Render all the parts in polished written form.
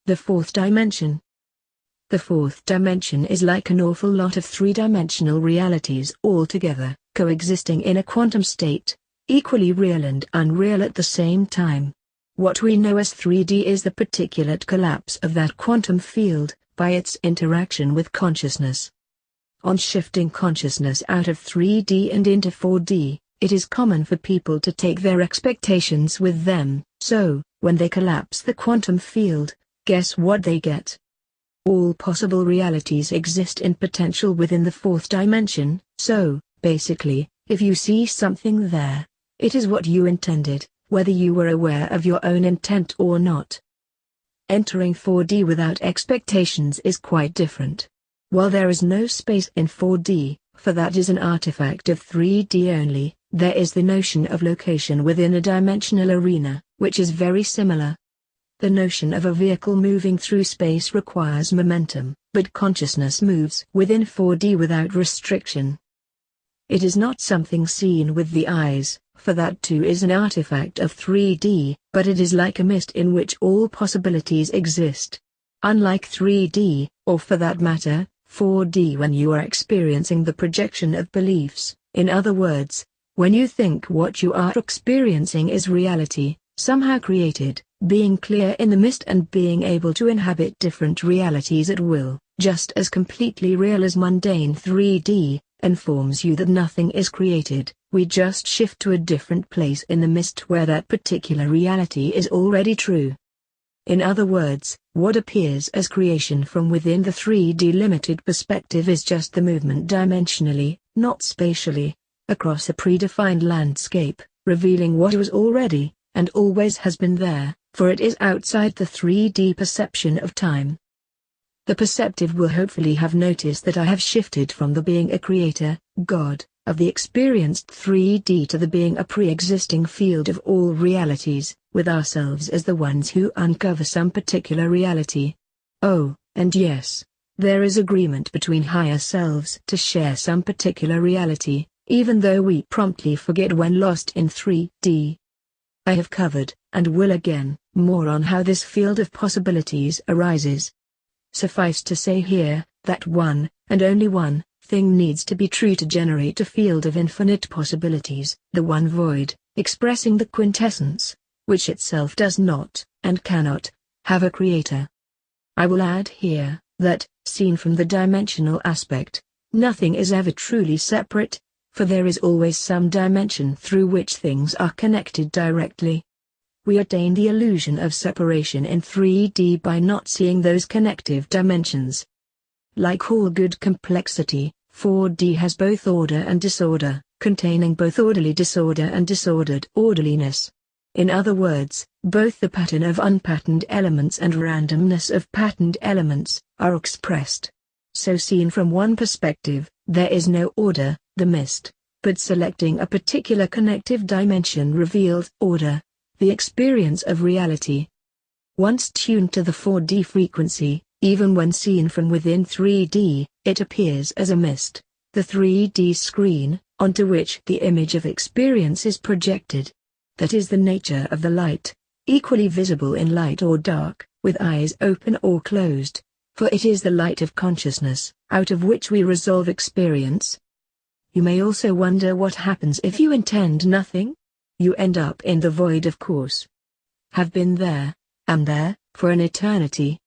The fourth dimension. The fourth dimension is like an awful lot of three-dimensional realities all together, coexisting in a quantum state, equally real and unreal at the same time. What we know as 3D is the particulate collapse of that quantum field, by its interaction with consciousness. On shifting consciousness out of 3D and into 4D, it is common for people to take their expectations with them, so, when they collapse the quantum field, guess what they get? All possible realities exist in potential within the fourth dimension, so, basically, if you see something there, it is what you intended, whether you were aware of your own intent or not. Entering 4D without expectations is quite different. While there is no space in 4D, for that is an artifact of 3D only, there is the notion of location within a dimensional arena, which is very similar. The notion of a vehicle moving through space requires momentum, but consciousness moves within 4D without restriction. It is not something seen with the eyes, for that too is an artifact of 3D, but it is like a mist in which all possibilities exist. Unlike 3D, or for that matter, 4D, when you are experiencing the projection of beliefs, in other words, when you think what you are experiencing is reality, somehow created, being clear in the mist and being able to inhabit different realities at will, just as completely real as mundane 3D, informs you that nothing is created, we just shift to a different place in the mist where that particular reality is already true. In other words, what appears as creation from within the 3D limited perspective is just the movement dimensionally, not spatially, across a predefined landscape, revealing what was already, and always has been there, for it is outside the 3D perception of time. The perceptive will hopefully have noticed that I have shifted from the being a creator, God, of the experienced 3D to the being a pre-existing field of all realities, with ourselves as the ones who uncover some particular reality. Oh, and yes, there is agreement between higher selves to share some particular reality, even though we promptly forget when lost in 3D. I have covered, and will again, more on how this field of possibilities arises. Suffice to say here, that one, and only one, thing needs to be true to generate a field of infinite possibilities, the one void, expressing the quintessence, which itself does not, and cannot, have a creator. I will add here, that, seen from the dimensional aspect, nothing is ever truly separate, for there is always some dimension through which things are connected directly. We attain the illusion of separation in 3D by not seeing those connective dimensions. Like all good complexity, 4D has both order and disorder, containing both orderly disorder and disordered orderliness. In other words, both the pattern of unpatterned elements and randomness of patterned elements are expressed. So seen from one perspective, there is no order, the mist, but selecting a particular connective dimension revealed order, the experience of reality. Once tuned to the 4D frequency, even when seen from within 3D, it appears as a mist, the 3D screen, onto which the image of experience is projected. That is the nature of the light, equally visible in light or dark, with eyes open or closed, for it is the light of consciousness, out of which we resolve experience. You may also wonder what happens if you intend nothing? You end up in the void, of course. Have been there, am there, for an eternity.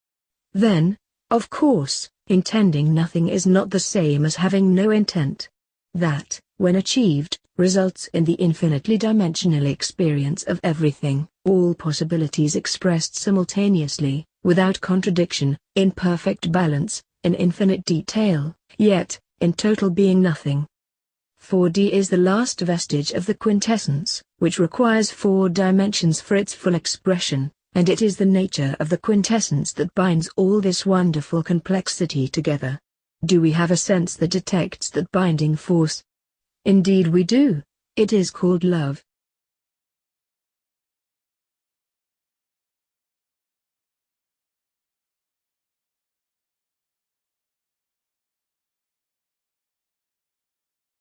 Then, of course, intending nothing is not the same as having no intent. That, when achieved, results in the infinitely dimensional experience of everything, all possibilities expressed simultaneously, without contradiction, in perfect balance, in infinite detail, yet, in total being nothing. 4D is the last vestige of the quintessence, which requires 4 dimensions for its full expression, and it is the nature of the quintessence that binds all this wonderful complexity together. Do we have a sense that detects that binding force? Indeed we do. It is called love.